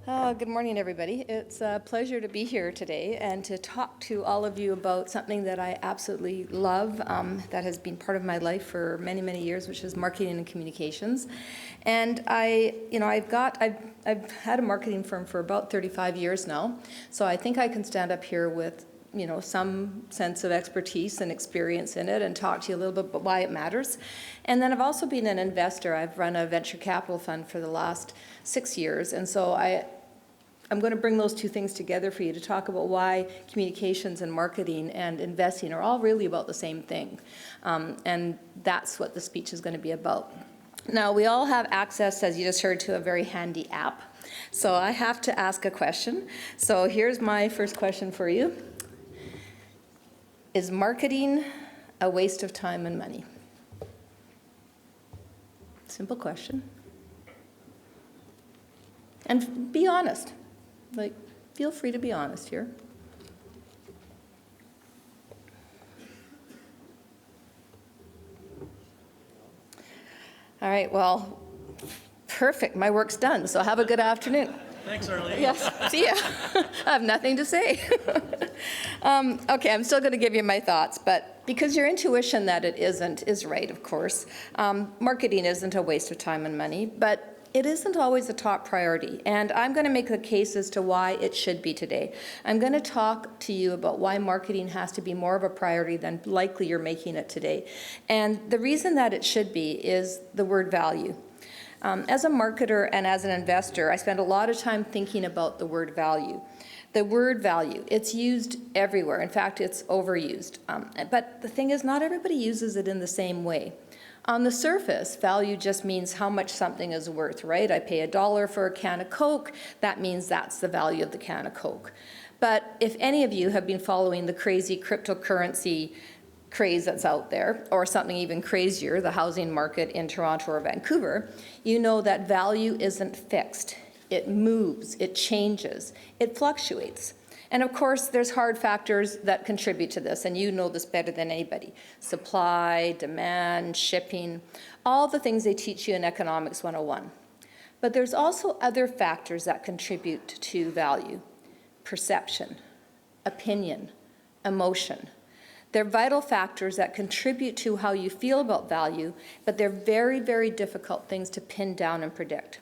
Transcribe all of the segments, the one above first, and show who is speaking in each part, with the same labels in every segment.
Speaker 1: Good morning, everybody. It's a pleasure to be here today and to talk to all of you about something that I absolutely love, that has been part of my life for many, many years, which is marketing and communications. And I've had a marketing firm for about 35 years now, so I think I can stand up here with some sense of expertise and experience in it and talk to you a little bit about why it matters. And then I've also been an investor. I've run a venture capital fund for the last 6 years, and so I'm going to bring those two things together for you to talk about why communications and marketing and investing are all really about the same thing. And that's what the speech is going to be about. Now, we all have access, as you just heard, to a very handy app. So I have to ask a question. So here's my first question for you. Is marketing a waste of time and money? Simple question. And be honest. Feel free to be honest here. All right, well, perfect. My work's done, so have a good afternoon.
Speaker 2: Thanks, Arlene.
Speaker 1: Yes, see ya. I have nothing to say. Okay, I'm still going to give you my thoughts, but because your intuition that it isn't is right, of course. Marketing isn't a waste of time and money, but it isn't always a top priority, and I'm going to make the case as to why it should be today. I'm going to talk to you about why marketing has to be more of a priority than likely you're making it today. And the reason that it should be is the word value. As a marketer and as an investor, I spend a lot of time thinking about the word value. The word value, it's used everywhere. In fact, it's overused. But the thing is, not everybody uses it in the same way. On the surface, value just means how much something is worth, right? I pay $1 for a can of Coke. That means that's the value of the can of Coke. But if any of you have been following the crazy cryptocurrency craze that's out there, or something even crazier, the housing market in Toronto or Vancouver, you know that value isn't fixed. It moves, it changes, it fluctuates. And of course, there's hard factors that contribute to this, and you know this better than anybody. Supply, demand, shipping, all the things they teach you in Economics 101. But there's also other factors that contribute to value. Perception, opinion, emotion. They're vital factors that contribute to how you feel about value, but they're very, very difficult things to pin down and predict.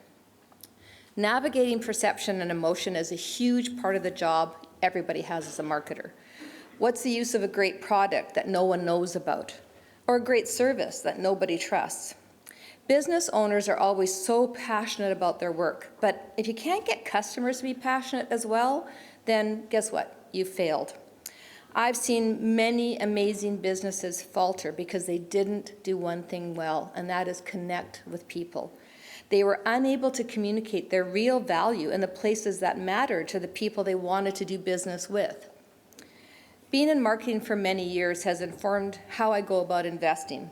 Speaker 1: Navigating perception and emotion is a huge part of the job everybody has as a marketer. What's the use of a great product that no one knows about, or a great service that nobody trusts? Business owners are always so passionate about their work, but if you can't get customers to be passionate as well, then guess what? You've failed. I've seen many amazing businesses falter because they didn't do one thing well, and that is connect with people. They were unable to communicate their real value in the places that mattered to the people they wanted to do business with. Being in marketing for many years has informed how I go about investing.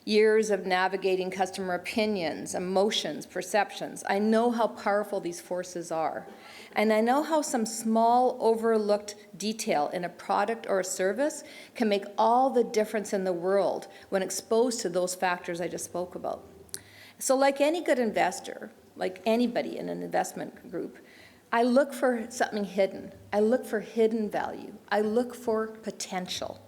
Speaker 1: Years of navigating customer opinions, emotions, perceptions. I know how powerful these forces are. And I know how some small, overlooked detail in a product or a service can make all the difference in the world when exposed to those factors I just spoke about. So like any good investor, like anybody in an investment group, I look for something hidden. I look for hidden value. I look for potential.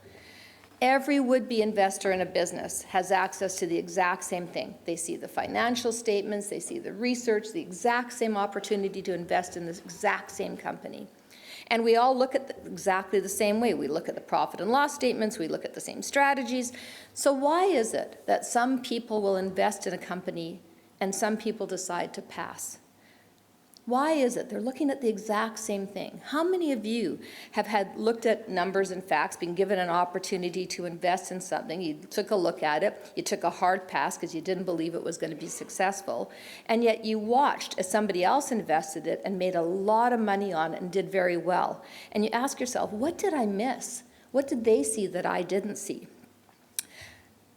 Speaker 1: Every would-be investor in a business has access to the exact same thing. They see the financial statements, they see the research, the exact same opportunity to invest in this exact same company. And we all look at exactly the same way. We look at the profit and loss statements, we look at the same strategies. So why is it that some people will invest in a company and some people decide to pass? Why is it? They're looking at the exact same thing. How many of you have looked at numbers and facts, been given an opportunity to invest in something, you took a look at it, you took a hard pass because you didn't believe it was going to be successful, and yet you watched as somebody else invested it and made a lot of money on it and did very well. And you ask yourself, what did I miss? What did they see that I didn't see?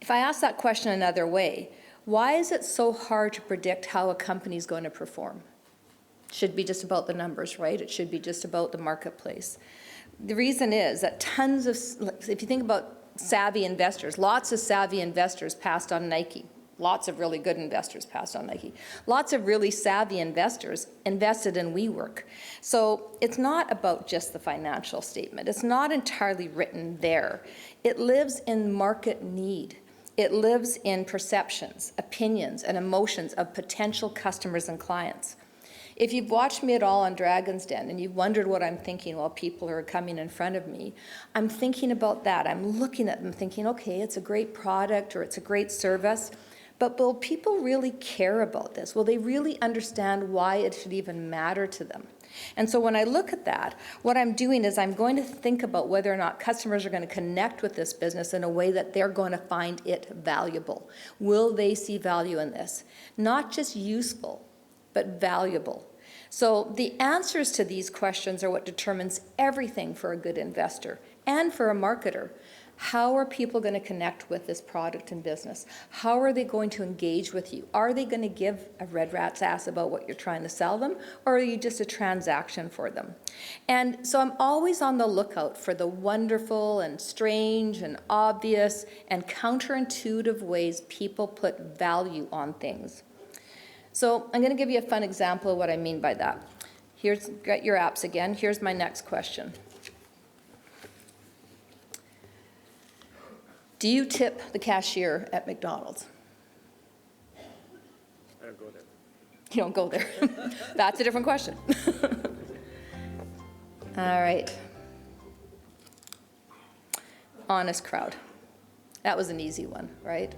Speaker 1: If I ask that question another way, why is it so hard to predict how a company is going to perform? Should be just about the numbers, right? It should be just about the marketplace. The reason is that if you think about savvy investors, lots of savvy investors passed on Nike. Lots of really good investors passed on Nike. Lots of really savvy investors invested in WeWork. So it's not about just the financial statement. It's not entirely written there. It lives in market need. It lives in perceptions, opinions, and emotions of potential customers and clients. If you've watched me at all on Dragon's Den and you've wondered what I'm thinking while people are coming in front of me, I'm thinking about that. I'm looking at them thinking, okay, it's a great product or it's a great service, but will people really care about this? Will they really understand why it should even matter to them? And so when I look at that, what I'm doing is I'm going to think about whether or not customers are going to connect with this business in a way that they're going to find it valuable. Will they see value in this? Not just useful, but valuable. So the answers to these questions are what determines everything for a good investor and for a marketer. How are people going to connect with this product and business? How are they going to engage with you? Are they going to give a red rat's ass about what you're trying to sell them, or are you just a transaction for them? And so I'm always on the lookout for the wonderful and strange and obvious and counterintuitive ways people put value on things. So I'm going to give you a fun example of what I mean by that. Here's, got your apps again. Here's my next question. Do you tip the cashier at McDonald's?
Speaker 2: I don't go there.
Speaker 1: You don't go there. That's a different question. All right. Honest crowd. That was an easy one, right?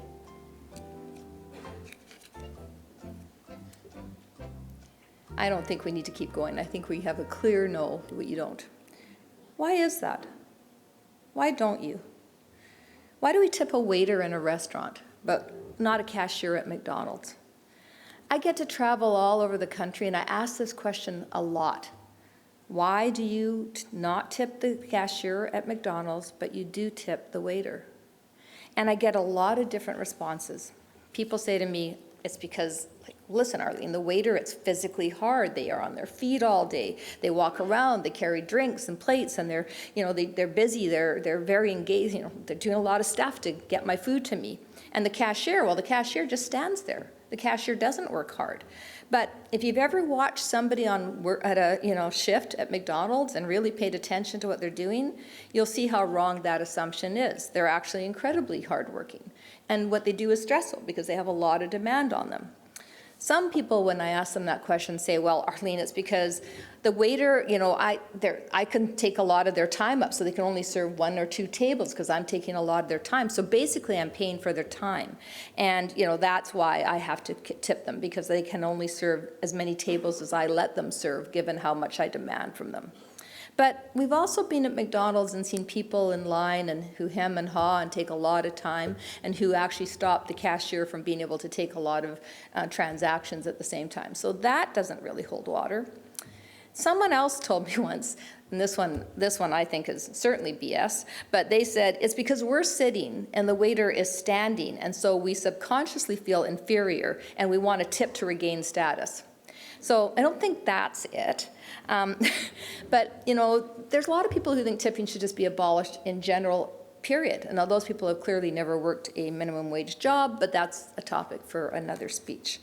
Speaker 1: I don't think we need to keep going. I think we have a clear no, you don't. Why is that? Why don't you? Why do we tip a waiter in a restaurant, but not a cashier at McDonald's? I get to travel all over the country, and I ask this question a lot. Why do you not tip the cashier at McDonald's, but you do tip the waiter? And I get a lot of different responses. People say to me, it's because, like, listen, Arlene, the waiter, it's physically hard. They are on their feet all day. They walk around, they carry drinks and plates, and they're, you know, they're busy, they're very engaged, you know, they're doing a lot of stuff to get my food to me. And the cashier, well, the cashier just stands there. The cashier doesn't work hard. But if you've ever watched somebody at a shift at McDonald's and really paid attention to what they're doing, you'll see how wrong that assumption is. They're actually incredibly hardworking. And what they do is stressful because they have a lot of demand on them. Some people, when I ask them that question, say, well, Arlene, it's because the waiter, you know, I can take a lot of their time up, so they can only serve 1 or 2 tables because I'm taking a lot of their time. So basically, I'm paying for their time. And, you know, that's why I have to tip them, because they can only serve as many tables as I let them serve, given how much I demand from them. But we've also been at McDonald's and seen people in line and who hem and haw and take a lot of time, and who actually stop the cashier from being able to take a lot of transactions at the same time. So that doesn't really hold water. Someone else told me once, and this one I think is certainly BS, but they said it's because we're sitting and the waiter is standing, and so we subconsciously feel inferior and we want to tip to regain status. So I don't think that's it. But, you know, there's a lot of people who think tipping should just be abolished in general, period. And those people have clearly never worked a minimum wage job, but that's a topic for another speech.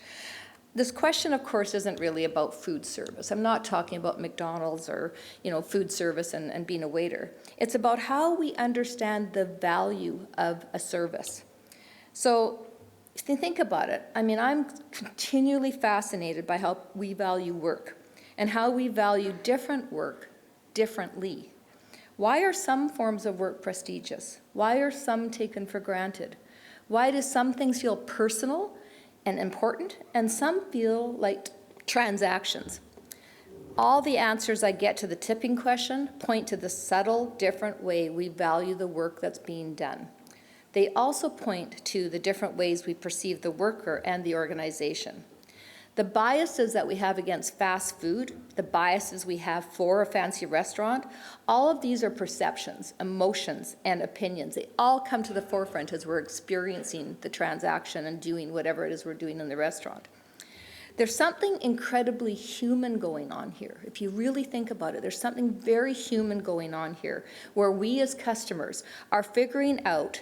Speaker 1: This question, of course, isn't really about food service. I'm not talking about McDonald's or, you know, food service and being a waiter. It's about how we understand the value of a service. So if you think about it, I mean, I'm continually fascinated by how we value work and how we value different work differently. Why are some forms of work prestigious? Why are some taken for granted? Why do some things feel personal and important, and some feel like transactions? All the answers I get to the tipping question point to the subtle, different way we value the work that's being done. They also point to the different ways we perceive the worker and the organization. The biases that we have against fast food, the biases we have for a fancy restaurant, all of these are perceptions, emotions, and opinions. They all come to the forefront as we're experiencing the transaction and doing whatever it is we're doing in the restaurant. There's something incredibly human going on here. If you really think about it, there's something very human going on here, where we as customers are figuring out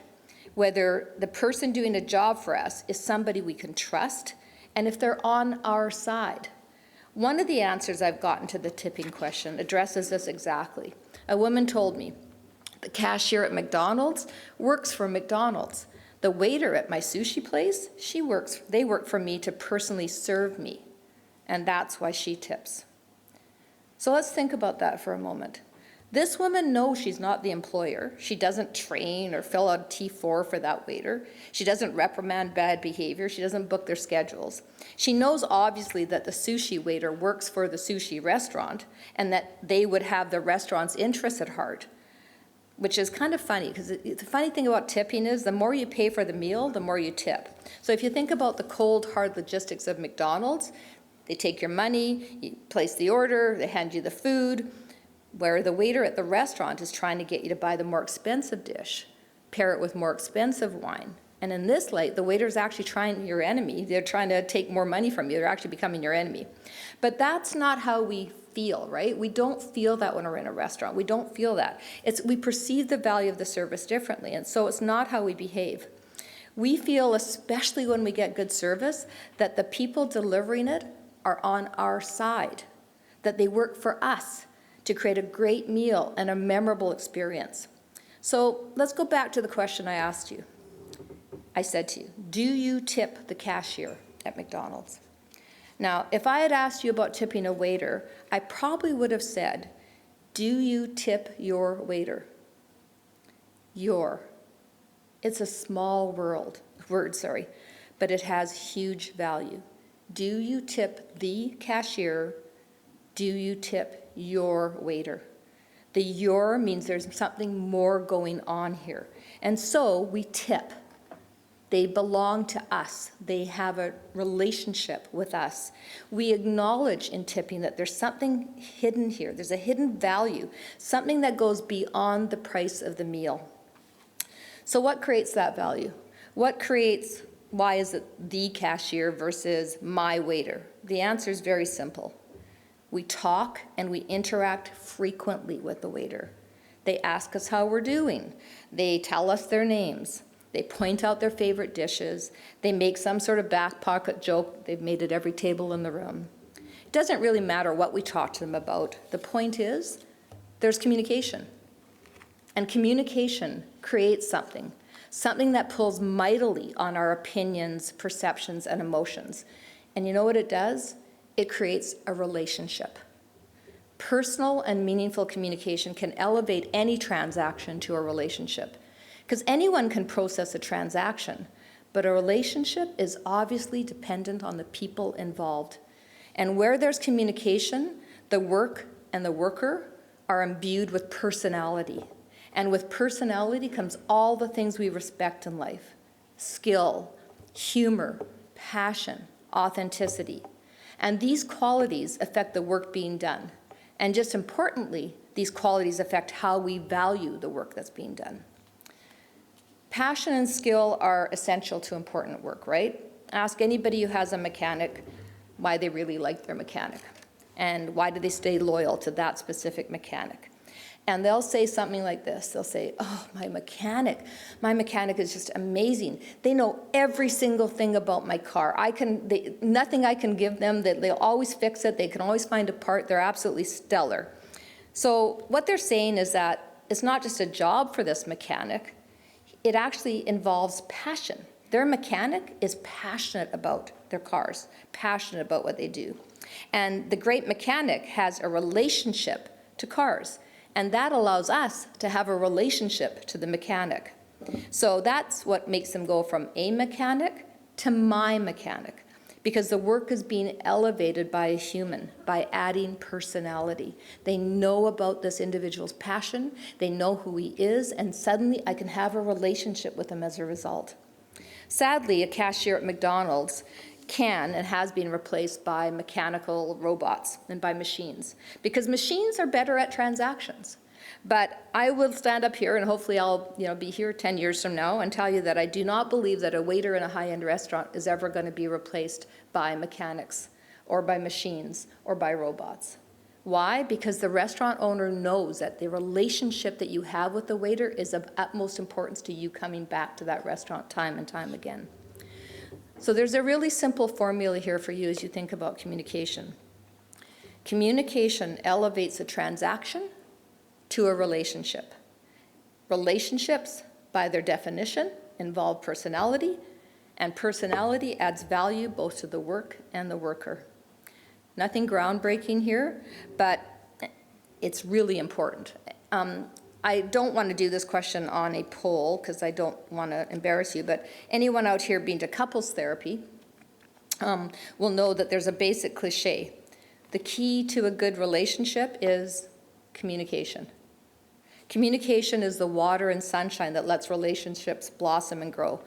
Speaker 1: whether the person doing a job for us is somebody we can trust, and if they're on our side. One of the answers I've gotten to the tipping question addresses this exactly. A woman told me, the cashier at McDonald's works for McDonald's. The waiter at my sushi place, they work for me to personally serve me, and that's why she tips. So let's think about that for a moment. This woman knows she's not the employer. She doesn't train or fill out a T4 for that waiter. She doesn't reprimand bad behavior. She doesn't book their schedules. She knows obviously that the sushi waiter works for the sushi restaurant and that they would have the restaurant's interests at heart, which is kind of funny because the funny thing about tipping is the more you pay for the meal, the more you tip. So if you think about the cold, hard logistics of McDonald's, they take your money, you place the order, they hand you the food, where the waiter at the restaurant is trying to get you to buy the more expensive dish, pair it with more expensive wine. And in this light, the waiter's actually your enemy. They're trying to take more money from you. They're actually becoming your enemy. But that's not how we feel, right? We don't feel that when we're in a restaurant. We don't feel that. We perceive the value of the service differently, and so it's not how we behave. We feel, especially when we get good service, that the people delivering it are on our side, that they work for us to create a great meal and a memorable experience. So let's go back to the question I asked you. I said to you, do you tip the cashier at McDonald's? Now, if I had asked you about tipping a waiter, I probably would have said, do you tip your waiter? It's a small word, but it has huge value. Do you tip the cashier? Do you tip your waiter? The your means there's something more going on here. And so we tip. They belong to us. They have a relationship with us. We acknowledge in tipping that there's something hidden here. There's a hidden value, something that goes beyond the price of the meal. So what creates that value? Why is it the cashier versus my waiter? The answer is very simple. We talk and we interact frequently with the waiter. They ask us how we're doing. They tell us their names. They point out their favorite dishes. They make some sort of back pocket joke. They've made at every table in the room. It doesn't really matter what we talk to them about. The point is, there's communication. And communication creates something that pulls mightily on our opinions, perceptions, and emotions. And you know what it does? It creates a relationship. Personal and meaningful communication can elevate any transaction to a relationship. Because anyone can process a transaction, but a relationship is obviously dependent on the people involved. And where there's communication, the work and the worker are imbued with personality. And with personality comes all the things we respect in life: skill, humor, passion, authenticity. And these qualities affect the work being done. And just importantly, these qualities affect how we value the work that's being done. Passion and skill are essential to important work, right? Ask anybody who has a mechanic why they really like their mechanic and why do they stay loyal to that specific mechanic. And they'll say something like this. They'll say, oh, my mechanic is just amazing. They know every single thing about my car. Nothing I can give them, they'll always fix it. They can always find a part. They're absolutely stellar. So what they're saying is that it's not just a job for this mechanic. It actually involves passion. Their mechanic is passionate about their cars, passionate about what they do. And the great mechanic has a relationship to cars. And that allows us to have a relationship to the mechanic. So that's what makes them go from a mechanic to my mechanic, because the work is being elevated by a human, by adding personality. They know about this individual's passion, they know who he is, and suddenly I can have a relationship with him as a result. Sadly, a cashier at McDonald's can and has been replaced by mechanical robots and by machines, because machines are better at transactions. But I will stand up here and hopefully I'll be here 10 years from now and tell you that I do not believe that a waiter in a high-end restaurant is ever going to be replaced by mechanics or by machines or by robots. Why? Because the restaurant owner knows that the relationship that you have with the waiter is of utmost importance to you coming back to that restaurant time and time again. So there's a really simple formula here for you as you think about communication. Communication elevates a transaction to a relationship. Relationships, by their definition, involve personality, and personality adds value both to the work and the worker. Nothing groundbreaking here, but it's really important. I don't want to do this question on a poll because I don't want to embarrass you, but anyone out here been to couples therapy will know that there's a basic cliche. The key to a good relationship is communication. Communication is the water and sunshine that lets relationships blossom and grow.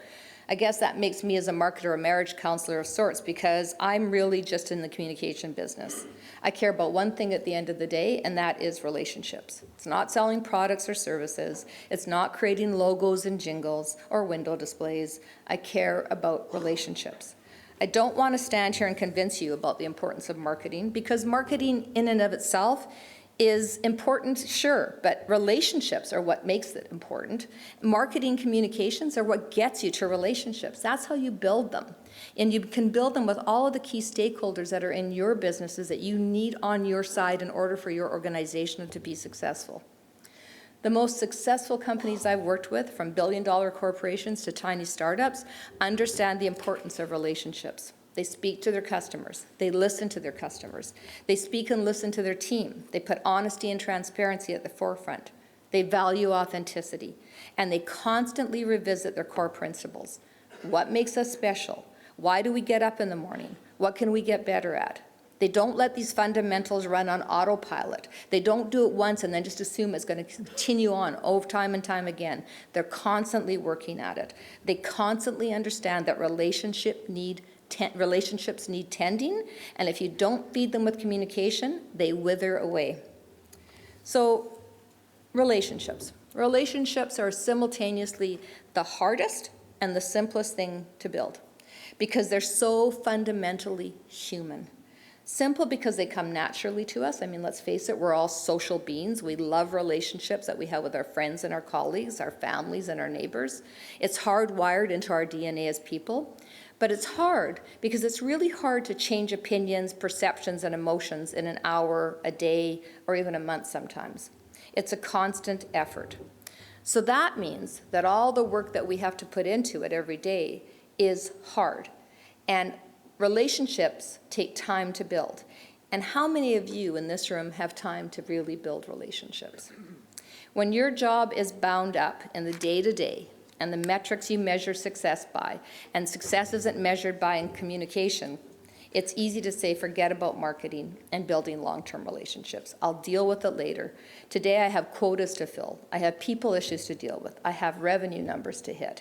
Speaker 1: I guess that makes me as a marketer a marriage counselor of sorts because I'm really just in the communication business. I care about one thing at the end of the day, and that is relationships. It's not selling products or services. It's not creating logos and jingles or window displays. I care about relationships. I don't want to stand here and convince you about the importance of marketing because marketing in and of itself is important, sure, but relationships are what makes it important. Marketing communications are what gets you to relationships. That's how you build them. And you can build them with all of the key stakeholders that are in your businesses that you need on your side in order for your organization to be successful. The most successful companies I've worked with, from billion-dollar corporations to tiny startups, understand the importance of relationships. They speak to their customers. They listen to their customers. They speak and listen to their team. They put honesty and transparency at the forefront. They value authenticity. And they constantly revisit their core principles. What makes us special? Why do we get up in the morning? What can we get better at? They don't let these fundamentals run on autopilot. They don't do it once and then just assume it's going to continue on over time and time again. They're constantly working at it. They constantly understand that relationships need tending, and if you don't feed them with communication, they wither away. So, relationships. Relationships are simultaneously the hardest and the simplest thing to build because they're so fundamentally human. Simple because they come naturally to us. I mean, let's face it, we're all social beings. We love relationships that we have with our friends and our colleagues, our families and our neighbors. It's hardwired into our DNA as people. But it's hard because it's really hard to change opinions, perceptions, and emotions in an hour, a day, or even a month sometimes. It's a constant effort. So that means that all the work that we have to put into it every day is hard. And relationships take time to build. And how many of you in this room have time to really build relationships? When your job is bound up in the day-to-day, and the metrics you measure success by, and success isn't measured by in communication, it's easy to say forget about marketing and building long-term relationships. I'll deal with it later. Today I have quotas to fill. I have people issues to deal with. I have revenue numbers to hit.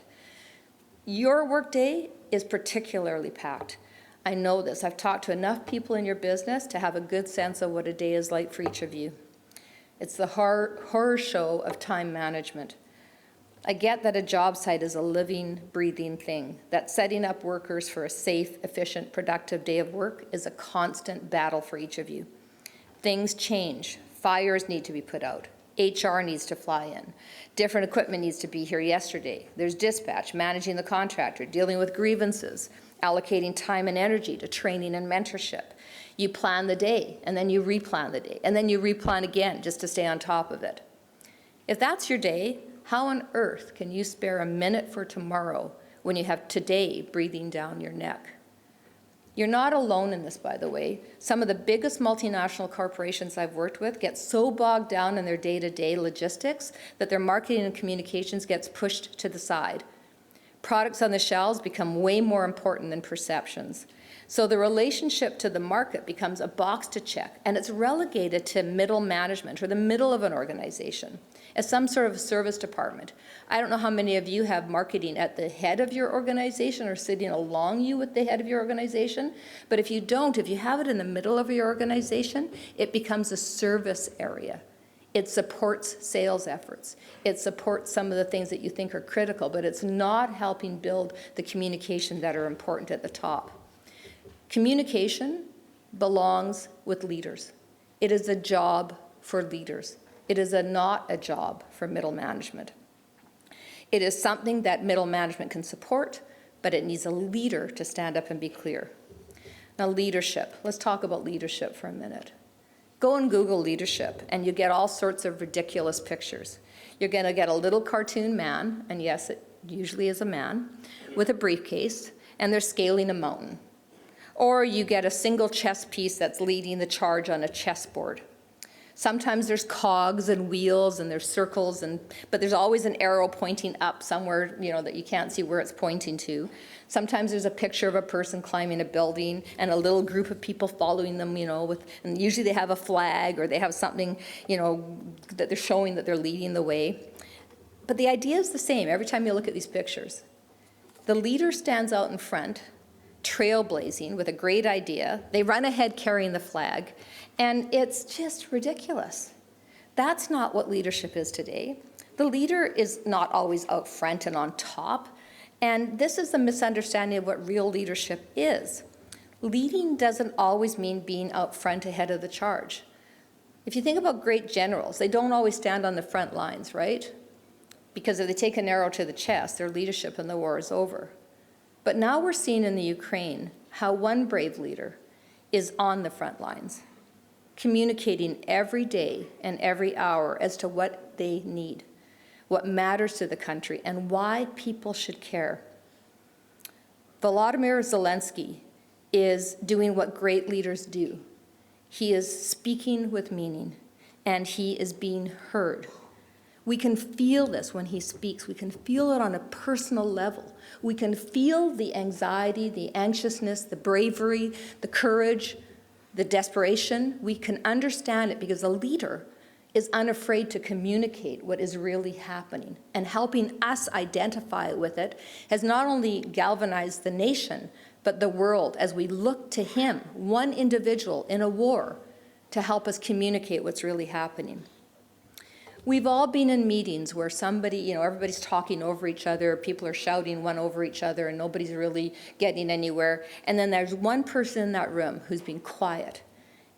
Speaker 1: Your workday is particularly packed. I know this. I've talked to enough people in your business to have a good sense of what a day is like for each of you. It's the horror show of time management. I get that a job site is a living, breathing thing, that setting up workers for a safe, efficient, productive day of work is a constant battle for each of you. Things change. Fires need to be put out. HR needs to fly in. Different equipment needs to be here yesterday. There's dispatch, managing the contractor, dealing with grievances, allocating time and energy to training and mentorship. You plan the day, and then you replan the day, and then you replan again just to stay on top of it. If that's your day, how on earth can you spare a minute for tomorrow when you have today breathing down your neck? You're not alone in this, by the way. Some of the biggest multinational corporations I've worked with get so bogged down in their day-to-day logistics that their marketing and communications gets pushed to the side. Products on the shelves become way more important than perceptions. So the relationship to the market becomes a box to check, and it's relegated to middle management or the middle of an organization as some sort of service department. I don't know how many of you have marketing at the head of your organization or sitting along you with the head of your organization, but if you don't, if you have it in the middle of your organization, it becomes a service area. It supports sales efforts. It supports some of the things that you think are critical, but it's not helping build the communication that are important at the top. Communication belongs with leaders. It is a job for leaders. It is not a job for middle management. It is something that middle management can support, but it needs a leader to stand up and be clear. Now, leadership. Let's talk about leadership for a minute. Go and Google leadership, and you get all sorts of ridiculous pictures. You're going to get a little cartoon man, and yes, it usually is a man, with a briefcase, and they're scaling a mountain. Or you get a single chess piece that's leading the charge on a chessboard. Sometimes there's cogs and wheels and there's circles, but there's always an arrow pointing up somewhere, that you can't see where it's pointing to. Sometimes there's a picture of a person climbing a building and a little group of people following them, and usually they have a flag or they have something, that they're showing that they're leading the way. But the idea is the same every time you look at these pictures. The leader stands out in front, trailblazing with a great idea. They run ahead carrying the flag, and it's just ridiculous. That's not what leadership is today. The leader is not always out front and on top, and this is the misunderstanding of what real leadership is. Leading doesn't always mean being out front ahead of the charge. If you think about great generals, they don't always stand on the front lines, right? Because if they take an arrow to the chest, their leadership in the war is over. But now we're seeing in the Ukraine how one brave leader is on the front lines, communicating every day and every hour as to what they need, what matters to the country, and why people should care. Volodymyr Zelensky is doing what great leaders do. He is speaking with meaning, and he is being heard. We can feel this when he speaks. We can feel it on a personal level. We can feel the anxiety, the anxiousness, the bravery, the courage, the desperation. We can understand it because a leader is unafraid to communicate what is really happening. And helping us identify with it has not only galvanized the nation, but the world as we look to him, one individual in a war, to help us communicate what's really happening. We've all been in meetings where somebody, everybody's talking over each other, people are shouting one over each other, and nobody's really getting anywhere. And then there's one person in that room who's being quiet.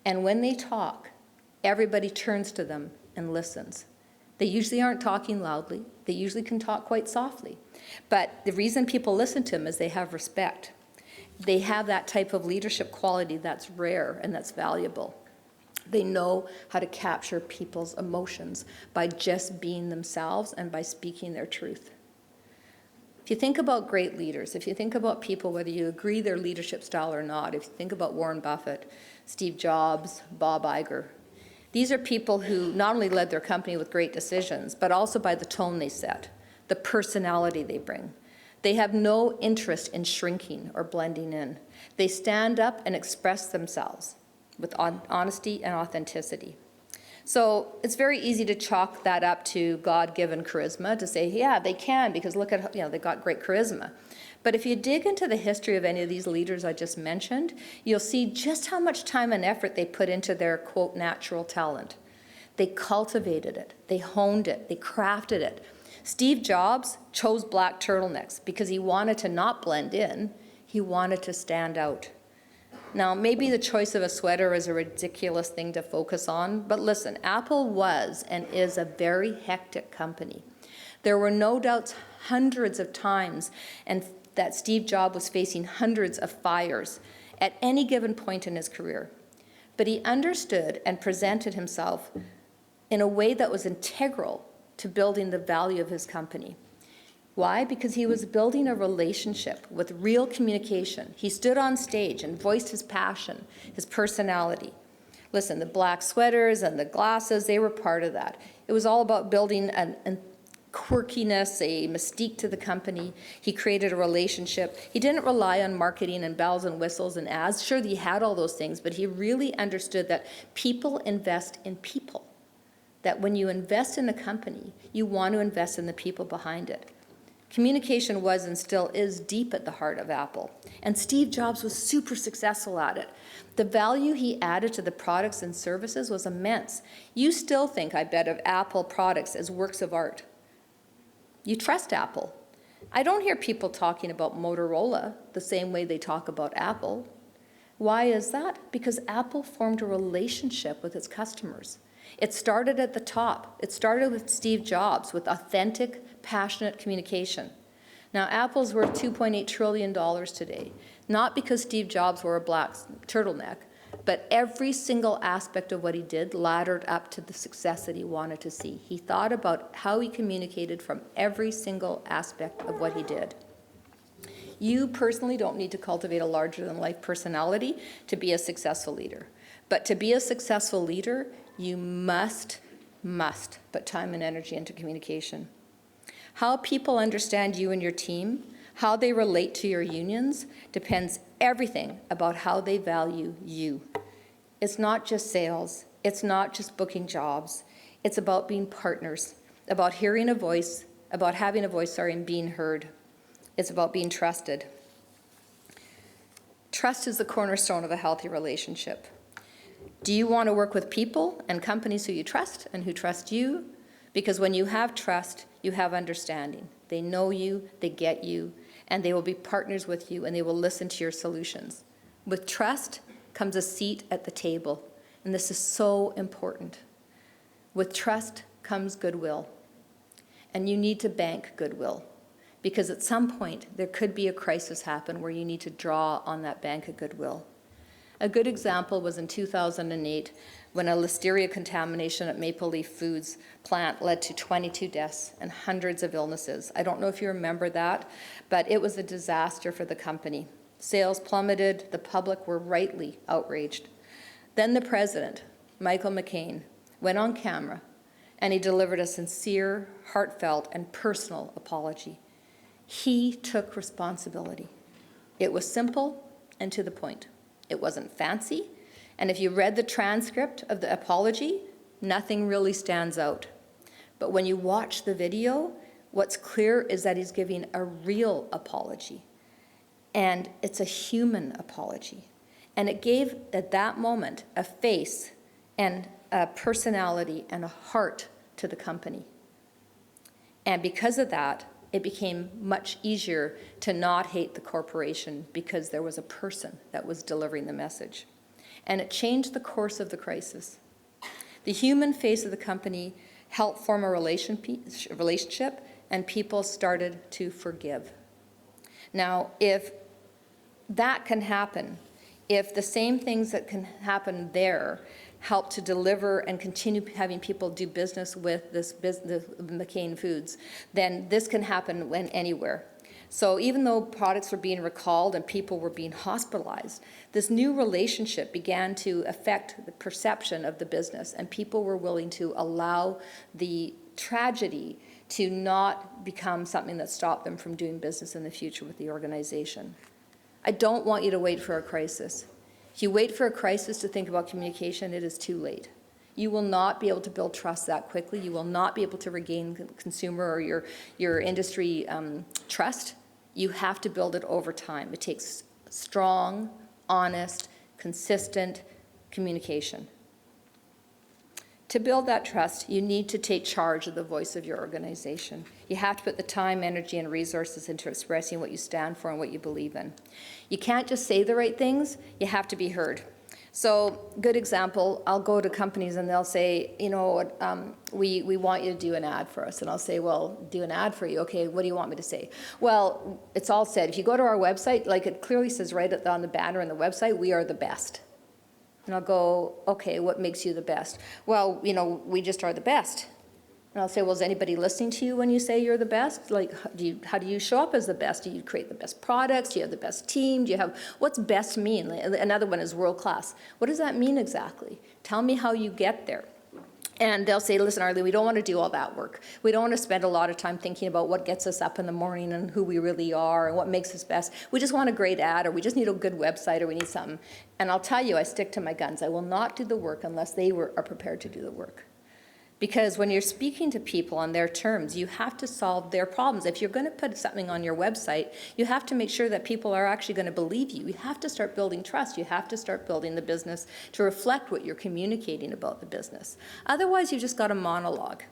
Speaker 1: And when they talk, everybody turns to them and listens. They usually aren't talking loudly. They usually can talk quite softly. But the reason people listen to them is they have respect. They have that type of leadership quality that's rare and that's valuable. They know how to capture people's emotions by just being themselves and by speaking their truth. If you think about great leaders, if you think about people, whether you agree their leadership style or not, if you think about Warren Buffett, Steve Jobs, Bob Iger, these are people who not only led their company with great decisions, but also by the tone they set, the personality they bring. They have no interest in shrinking or blending in. They stand up and express themselves with honesty and authenticity. So it's very easy to chalk that up to God-given charisma, to say, yeah, they can, because look at, they've got great charisma. But if you dig into the history of any of these leaders I just mentioned, you'll see just how much time and effort they put into their, quote, natural talent. They cultivated it, they honed it, they crafted it. Steve Jobs chose black turtlenecks because he wanted to not blend in, he wanted to stand out. Now, maybe the choice of a sweater is a ridiculous thing to focus on, but listen, Apple was and is a very hectic company. There were no doubt hundreds of times and that Steve Jobs was facing hundreds of fires at any given point in his career. But he understood and presented himself in a way that was integral to building the value of his company. Why? Because he was building a relationship with real communication. He stood on stage and voiced his passion, his personality. Listen, the black sweaters and the glasses, they were part of that. It was all about building a quirkiness, a mystique to the company. He created a relationship. He didn't rely on marketing and bells and whistles and ads. Sure, he had all those things, but he really understood that people invest in people. That when you invest in a company, you want to invest in the people behind it. Communication was and still is deep at the heart of Apple. And Steve Jobs was super successful at it. The value he added to the products and services was immense. You still think, I bet, of Apple products as works of art. You trust Apple. I don't hear people talking about Motorola the same way they talk about Apple. Why is that? Because Apple formed a relationship with its customers. It started at the top. It started with Steve Jobs, with authentic, passionate communication. Now, Apple's worth $2.8 trillion today, not because Steve Jobs wore a black turtleneck, but every single aspect of what he did laddered up to the success that he wanted to see. He thought about how he communicated from every single aspect of what he did. You personally don't need to cultivate a larger-than-life personality to be a successful leader. But to be a successful leader, you must put time and energy into communication. How people understand you and your team, how they relate to your unions, depends everything about how they value you. It's not just sales. It's not just booking jobs. It's about being partners, about hearing a voice, about having a voice, and being heard. It's about being trusted. Trust is the cornerstone of a healthy relationship. Do you want to work with people and companies who you trust and who trust you? Because when you have trust, you have understanding. They know you, they get you, and they will be partners with you, and they will listen to your solutions. With trust comes a seat at the table, and this is so important. With trust comes goodwill, and you need to bank goodwill, because at some point there could be a crisis happen where you need to draw on that bank of goodwill. A good example was in 2008 when a listeria contamination at Maple Leaf Foods plant led to 22 deaths and hundreds of illnesses. I don't know if you remember that, but it was a disaster for the company. Sales plummeted, the public were rightly outraged. Then the president, Michael McCain, went on camera and he delivered a sincere, heartfelt, and personal apology. He took responsibility. It was simple and to the point. It wasn't fancy, and if you read the transcript of the apology, nothing really stands out. But when you watch the video, what's clear is that he's giving a real apology, and it's a human apology. And it gave, at that moment, a face and a personality and a heart to the company. And because of that, it became much easier to not hate the corporation because there was a person that was delivering the message. And it changed the course of the crisis. The human face of the company helped form a relationship, and people started to forgive. Now, if that can happen, if the same things that can happen there help to deliver and continue having people do business with the McCain Foods, then this can happen anywhere. So even though products were being recalled and people were being hospitalized, this new relationship began to affect the perception of the business, and people were willing to allow the tragedy to not become something that stopped them from doing business in the future with the organization. I don't want you to wait for a crisis. If you wait for a crisis to think about communication, it is too late. You will not be able to build trust that quickly. You will not be able to regain consumer or your industry trust. You have to build it over time. It takes strong, honest, consistent communication. To build that trust, you need to take charge of the voice of your organization. You have to put the time, energy, and resources into expressing what you stand for and what you believe in. You can't just say the right things, you have to be heard. So, good example, I'll go to companies and they'll say, you know, we want you to do an ad for us. And I'll say, well, do an ad for you. Okay, what do you want me to say? Well, it's all said. If you go to our website, like it clearly says right on the banner on the website, we are the best. And I'll go, okay, what makes you the best? Well, you know, we just are the best. And I'll say, well, is anybody listening to you when you say you're the best? Like, how do you show up as the best? Do you create the best products? Do you have the best team? Do you have, what's best mean? Another one is world class. What does that mean exactly? Tell me how you get there. And they'll say, listen, Arlene, we don't want to do all that work. We don't want to spend a lot of time thinking about what gets us up in the morning and who we really are and what makes us best. We just want a great ad, or we just need a good website, or we need something. And I'll tell you, I stick to my guns. I will not do the work unless they are prepared to do the work. Because when you're speaking to people on their terms, you have to solve their problems. If you're going to put something on your website, you have to make sure that people are actually going to believe you. You have to start building trust. You have to start building the business to reflect what you're communicating about the business. Otherwise, you've just got a monologue.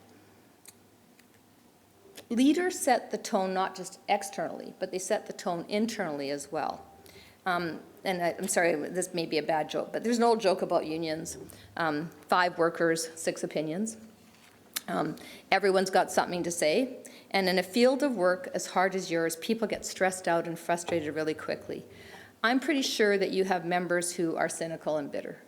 Speaker 1: Leaders set the tone not just externally, but they set the tone internally as well. and I'm sorry, this may be a bad joke, but there's an old joke about unions. 5 workers, 6 opinions. Everyone's got something to say. And in a field of work as hard as yours, people get stressed out and frustrated really quickly. I'm pretty sure that you have members who are cynical and bitter.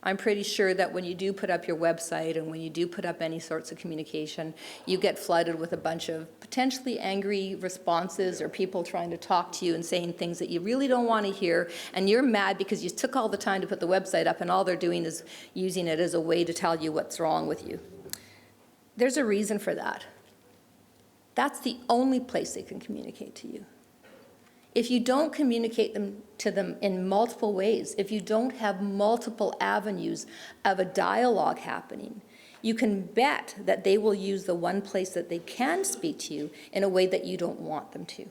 Speaker 1: I'm pretty sure that when you do put up your website and when you do put up any sorts of communication, you get flooded with a bunch of potentially angry responses or people trying to talk to you and saying things that you really don't want to hear, and you're mad because you took all the time to put the website up and all they're doing is using it as a way to tell you what's wrong with you. There's a reason for that. That's the only place they can communicate to you. If you don't communicate to them in multiple ways, if you don't have multiple avenues of a dialogue happening, you can bet that they will use the one place that they can speak to you in a way that you don't want them to.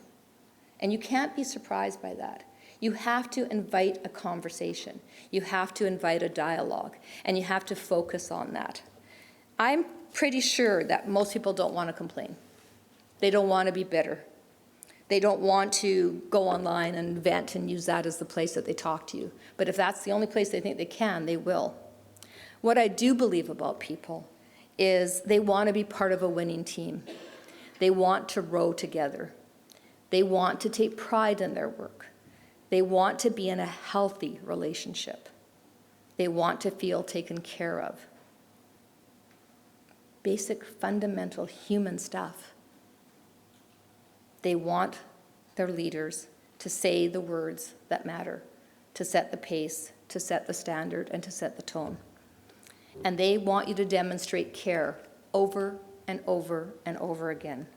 Speaker 1: And you can't be surprised by that. You have to invite a conversation. You have to invite a dialogue, and you have to focus on that. I'm pretty sure that most people don't want to complain. They don't want to be bitter. They don't want to go online and vent and use that as the place that they talk to you. But if that's the only place they think they can, they will. What I do believe about people is they want to be part of a winning team. They want to row together. They want to take pride in their work. They want to be in a healthy relationship. They want to feel taken care of. Basic, fundamental human stuff. They want their leaders to say the words that matter, to set the pace, to set the standard, and to set the tone. And they want you to demonstrate care over and over and over again.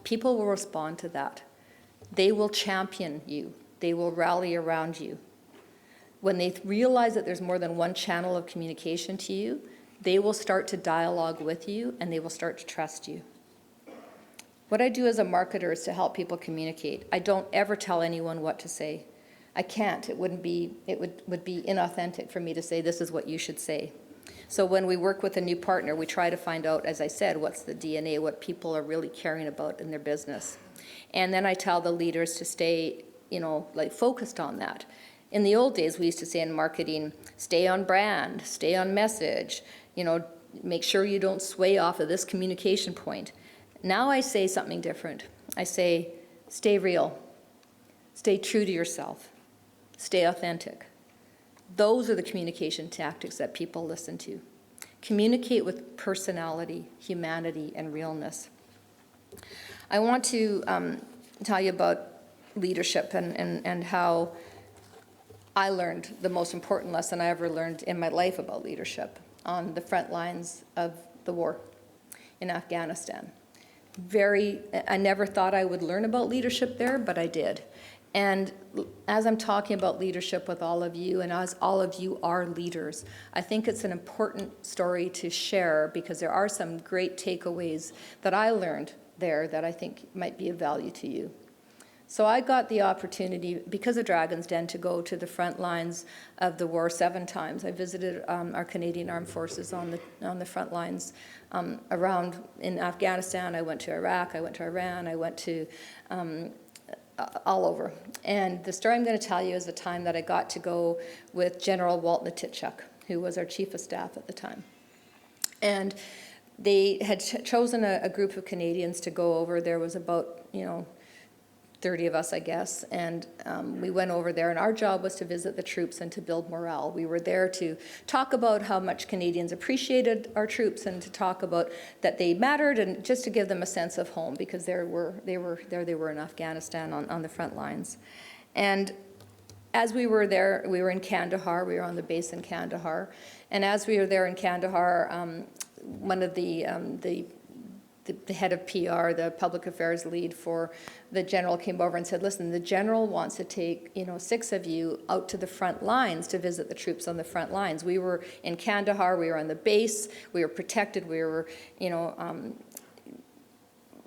Speaker 1: People will respond to that. They will champion you. They will rally around you. When they realize that there's more than one channel of communication to you, they will start to dialogue with you and they will start to trust you. What I do as a marketer is to help people communicate. I don't ever tell anyone what to say. I can't. It would be inauthentic for me to say this is what you should say. So when we work with a new partner, we try to find out, as I said, what's the DNA, what people are really caring about in their business. And then I tell the leaders to stay, focused on that. In the old days, we used to say in marketing, stay on brand, stay on message, make sure you don't sway off of this communication point. Now I say something different. I say, stay real, stay true to yourself, stay authentic. Those are the communication tactics that people listen to. Communicate with personality, humanity, and realness. I want to tell you about leadership and how I learned the most important lesson I ever learned in my life about leadership on the front lines of the war in Afghanistan. I never thought I would learn about leadership there, but I did. And as I'm talking about leadership with all of you, and as all of you are leaders, I think it's an important story to share because there are some great takeaways that I learned there that I think might be of value to you. So I got the opportunity, because of Dragon's Den, to go to the front lines of the war 7 times. I visited our Canadian Armed Forces on the front lines around in Afghanistan. I went to Iraq, I went to Iran, I went to all over. And the story I'm going to tell you is the time that I got to go with General Walt Natitchuk, who was our chief of staff at the time. And they had chosen a group of Canadians to go over. There was about, 30 of us, I guess, and we went over there, and our job was to visit the troops and to build morale. We were there to talk about how much Canadians appreciated our troops and to talk about that they mattered and just to give them a sense of home because they were in Afghanistan on the front lines. And as we were there, we were in Kandahar, we were on the base in Kandahar, and as we were there in Kandahar, one of the head of PR, the public affairs lead for the general came over and said, listen, the general wants to take, 6 of you out to the front lines to visit the troops on the front lines. We were in Kandahar, we were on the base, we were protected, we were, in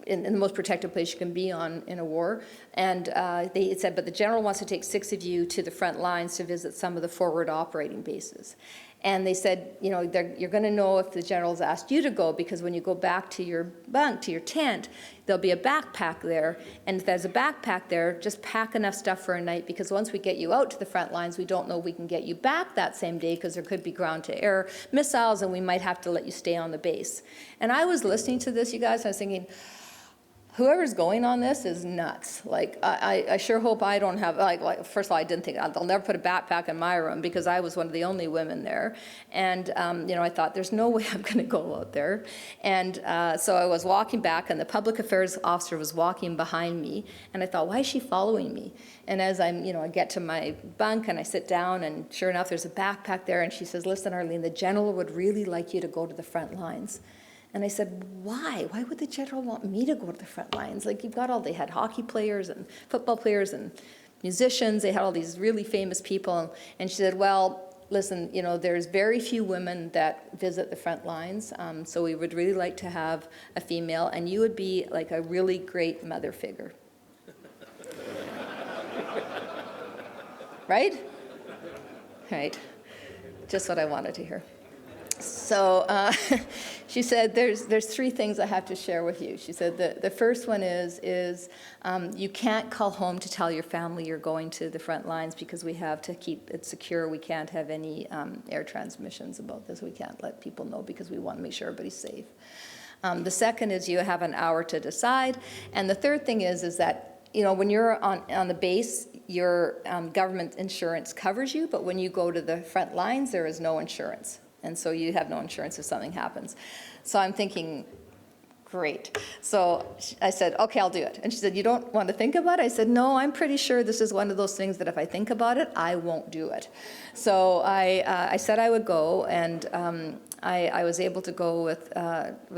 Speaker 1: the most protected place you can be in a war. And they said, but the general wants to take 6 of you to the front lines to visit some of the forward operating bases. And they said, you know, you're going to know if the general's asked you to go, because when you go back to your bunk, to your tent, there'll be a backpack there. And if there's a backpack there, just pack enough stuff for a night, because once we get you out to the front lines, we don't know if we can get you back that same day, because there could be ground-to-air missiles, and we might have to let you stay on the base. And I was listening to this, you guys, and I was thinking, whoever's going on this is nuts. Like, I sure hope I don't have, like, first of all, I didn't think, they'll never put a backpack in my room, because I was one of the only women there. And, you know, I thought, there's no way I'm gonna go out there. And so I was walking back, and the public affairs officer was walking behind me, and I thought, why is she following me? And as I'm, you know, I get to my bunk, and I sit down, and sure enough, there's a backpack there, and she says, listen, Arlene, the general would really like you to go to the front lines. And I said, why? Why would the general want me to go to the front lines? Like, you've got they had hockey players and football players and musicians. They had all these really famous people. And she said, well, listen, you know, there's very few women that visit the front lines. So we would really like to have a female, and you would be like a really great mother figure. Right? Right. Just what I wanted to hear. So she said, there's three things I have to share with you. She said the first one is you can't call home to tell your family you're going to the front lines, because we have to keep it secure. We can't have any air transmissions about this. We can't let people know, because we want to make sure everybody's safe. The second is you have an hour to decide. And the third thing is that, you know, when you're on the base, your government insurance covers you, but when you go to the front lines, there is no insurance. And so you have no insurance if something happens. So I'm thinking, great. So I said, okay, I'll do it. And she said, you don't want to think about it? I said, no, I'm pretty sure this is one of those things that if I think about it, I won't do it. So I said I would go, and I was able to go with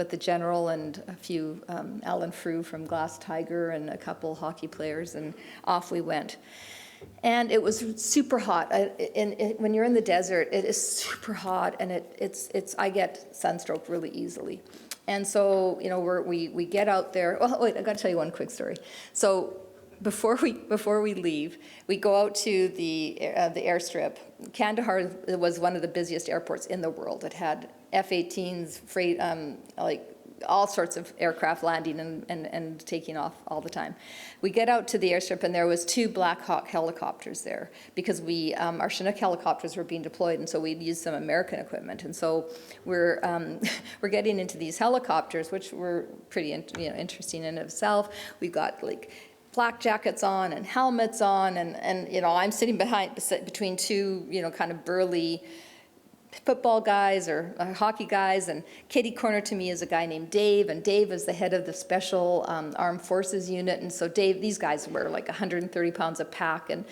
Speaker 1: the general and a few, Alan Frew from Glass Tiger and a couple hockey players, and off we went. And it was super hot. When you're in the desert, it is super hot, and I get sunstroke really easily. And so, you know, we get out there. Well, wait, I got to tell you one quick story. So before we leave, we go out to the airstrip. Kandahar was one of the busiest airports in the world. It had F-18s, freight, like all sorts of aircraft landing and taking off all the time. We get out to the airstrip, and there was 2 Black Hawk helicopters there, because our Chinook helicopters were being deployed, and so we'd used some American equipment. And so we're getting into these helicopters, which were pretty interesting in itself. We've got like flak jackets on and helmets on, and you know, I'm sitting between 2 kind of burly football guys or hockey guys, and kitty corner to me is a guy named Dave, and Dave is the head of the special armed forces unit. And so these guys were like 130 pounds a pack, and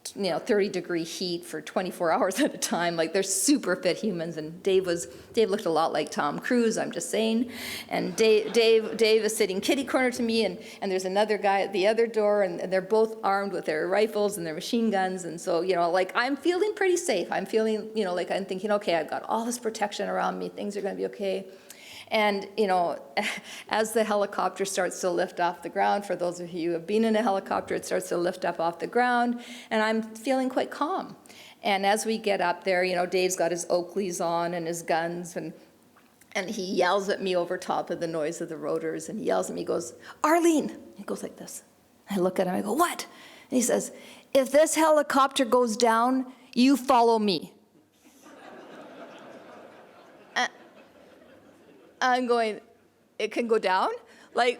Speaker 1: 30-degree heat for 24 hours at a time. Like, they're super fit humans. And Dave looked a lot like Tom Cruise, I'm just saying. And Dave is sitting kitty corner to me, and there's another guy at the other door, and they're both armed with their rifles and their machine guns. And so, like, I'm feeling pretty safe. I'm feeling, like, I'm thinking, okay, I've got all this protection around me. Things are going to be okay. And, as the helicopter starts to lift off the ground, for those of you who have been in a helicopter, it starts to lift up off the ground, and I'm feeling quite calm. And as we get up there, Dave's got his Oakleys on and his guns, and he yells at me over top of the noise of the rotors, and he yells at me, he goes, "Arlene!" He goes like this. I look at him, I go, "What?" And he says, "If this helicopter goes down, you follow me." I'm going, it can go down? Like,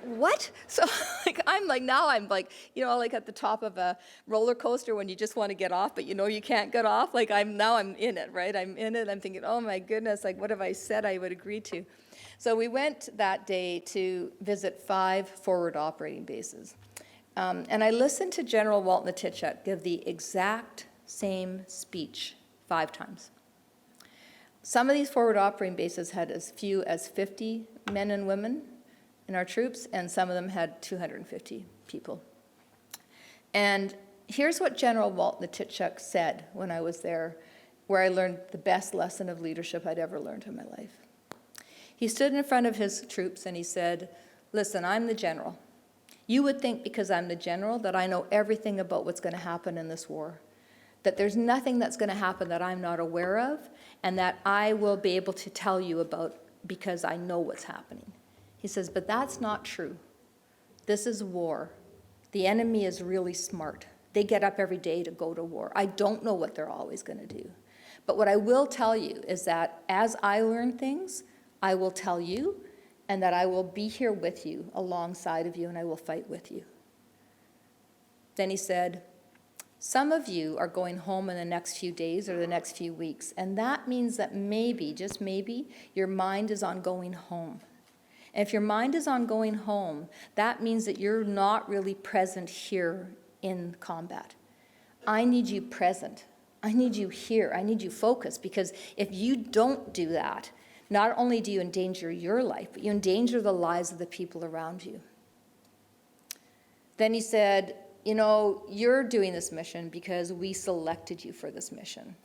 Speaker 1: what? So I'm like at the top of a roller coaster when you just want to get off, but you can't get off. Like, I'm in it, right? I'm in it. I'm thinking, oh my goodness, like, what have I said I would agree to? So we went that day to visit 5 forward operating bases. And I listened to General Walt Natitchuk give the exact same speech 5 times. Some of these forward operating bases had as few as 50 men and women in our troops, and some of them had 250 people. And here's what General Walt Natitchuk said when I was there, where I learned the best lesson of leadership I'd ever learned in my life. He stood in front of his troops and he said, "Listen, I'm the general. You would think because I'm the general that I know everything about what's going to happen in this war. that there's nothing that's going to happen that I'm not aware of and that I will be able to tell you about because I know what's happening. He says, but that's not true. This is war. The enemy is really smart. They get up every day to go to war. I don't know what they're always going to do. But what I will tell you is that as I learn things, I will tell you, and that I will be here with you, alongside of you, and I will fight with you. Then he said, some of you are going home in the next few days or the next few weeks, and that means that maybe, just maybe, your mind is on going home. And if your mind is on going home, that means that you're not really present here in combat. I need you present. I need you here. I need you focused, because if you don't do that, not only do you endanger your life, but you endanger the lives of the people around you. Then he said, you know, you're doing this mission because we selected you for this mission.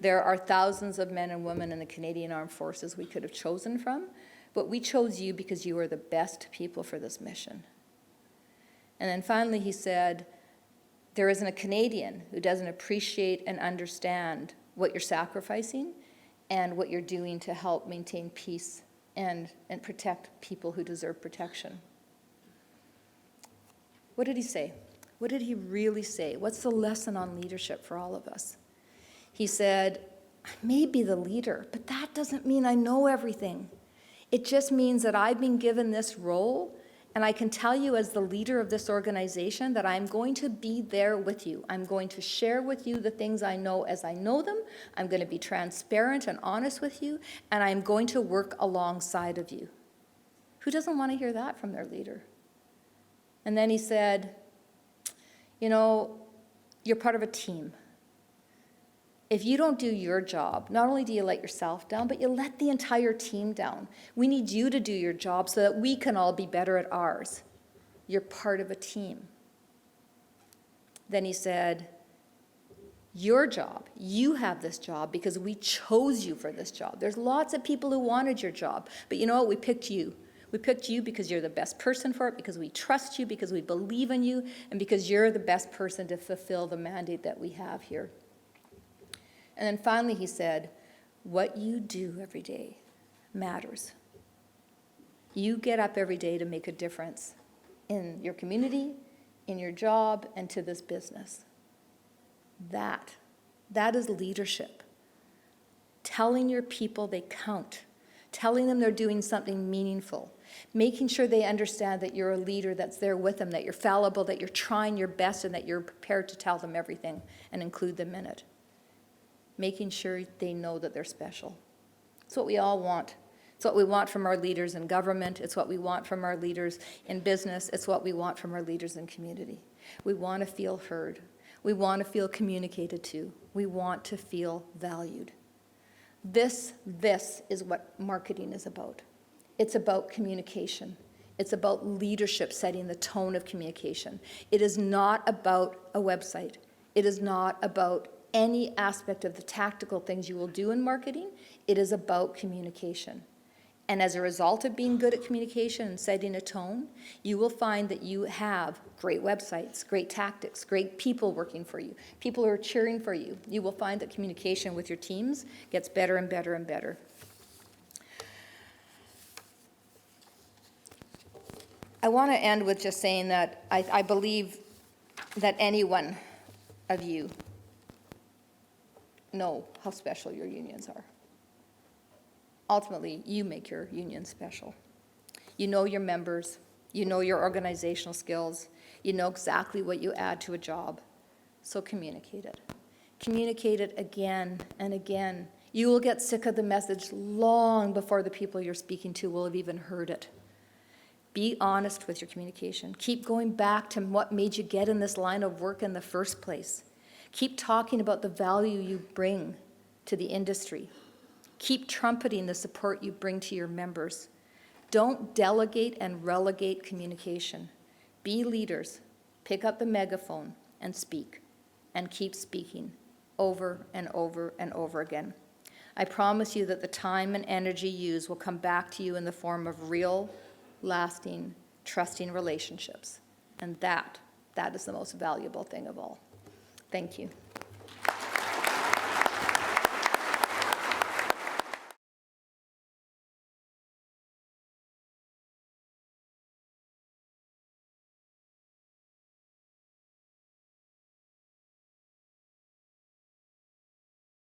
Speaker 1: There are thousands of men and women in the Canadian Armed Forces we could have chosen from, but we chose you because you are the best people for this mission. And then finally he said, there isn't a Canadian who doesn't appreciate and understand what you're sacrificing and what you're doing to help maintain peace and protect people who deserve protection. What did he say? What did he really say? What's the lesson on leadership for all of us? He said, I may be the leader, but that doesn't mean I know everything. It just means that I've been given this role, and I can tell you as the leader of this organization that I'm going to be there with you. I'm going to share with you the things I know as I know them. I'm going to be transparent and honest with you, and I'm going to work alongside of you. Who doesn't want to hear that from their leader? And then he said, you know, you're part of a team. If you don't do your job, not only do you let yourself down, but you let the entire team down. We need you to do your job so that we can all be better at ours. You're part of a team. Then he said, your job, you have this job because we chose you for this job. There's lots of people who wanted your job, but you know what? We picked you. We picked you because you're the best person for it, because we trust you, because we believe in you, and because you're the best person to fulfill the mandate that we have here. And then finally he said, what you do every day matters. You get up every day to make a difference in your community, in your job, and to this business. That is leadership. Telling your people they count. Telling them they're doing something meaningful. Making sure they understand that you're a leader that's there with them, that you're fallible, that you're trying your best, and that you're prepared to tell them everything and include them in it. Making sure they know that they're special. It's what we all want. It's what we want from our leaders in government. It's what we want from our leaders in business. It's what we want from our leaders in community. We want to feel heard. We want to feel communicated to. We want to feel valued. This is what marketing is about. It's about communication. It's about leadership setting the tone of communication. It is not about a website. It is not about any aspect of the tactical things you will do in marketing. It is about communication. And as a result of being good at communication and setting a tone, you will find that you have great websites, great tactics, great people working for you, people who are cheering for you. You will find that communication with your teams gets better and better and better. I want to end with just saying that I believe that any one of you know how special your unions are. Ultimately, you make your union special. You know your members. You know your organizational skills. You know exactly what you add to a job. So communicate it. Communicate it again and again. You will get sick of the message long before the people you're speaking to will have even heard it. Be honest with your communication. Keep going back to what made you get in this line of work in the first place. Keep talking about the value you bring to the industry. Keep trumpeting the support you bring to your members. Don't delegate and relegate communication. Be leaders. Pick up the megaphone and speak. And keep speaking over and over and over again. I promise you that the time and energy used will come back to you in the form of real, lasting, trusting relationships. And that is the most valuable thing of all. Thank you.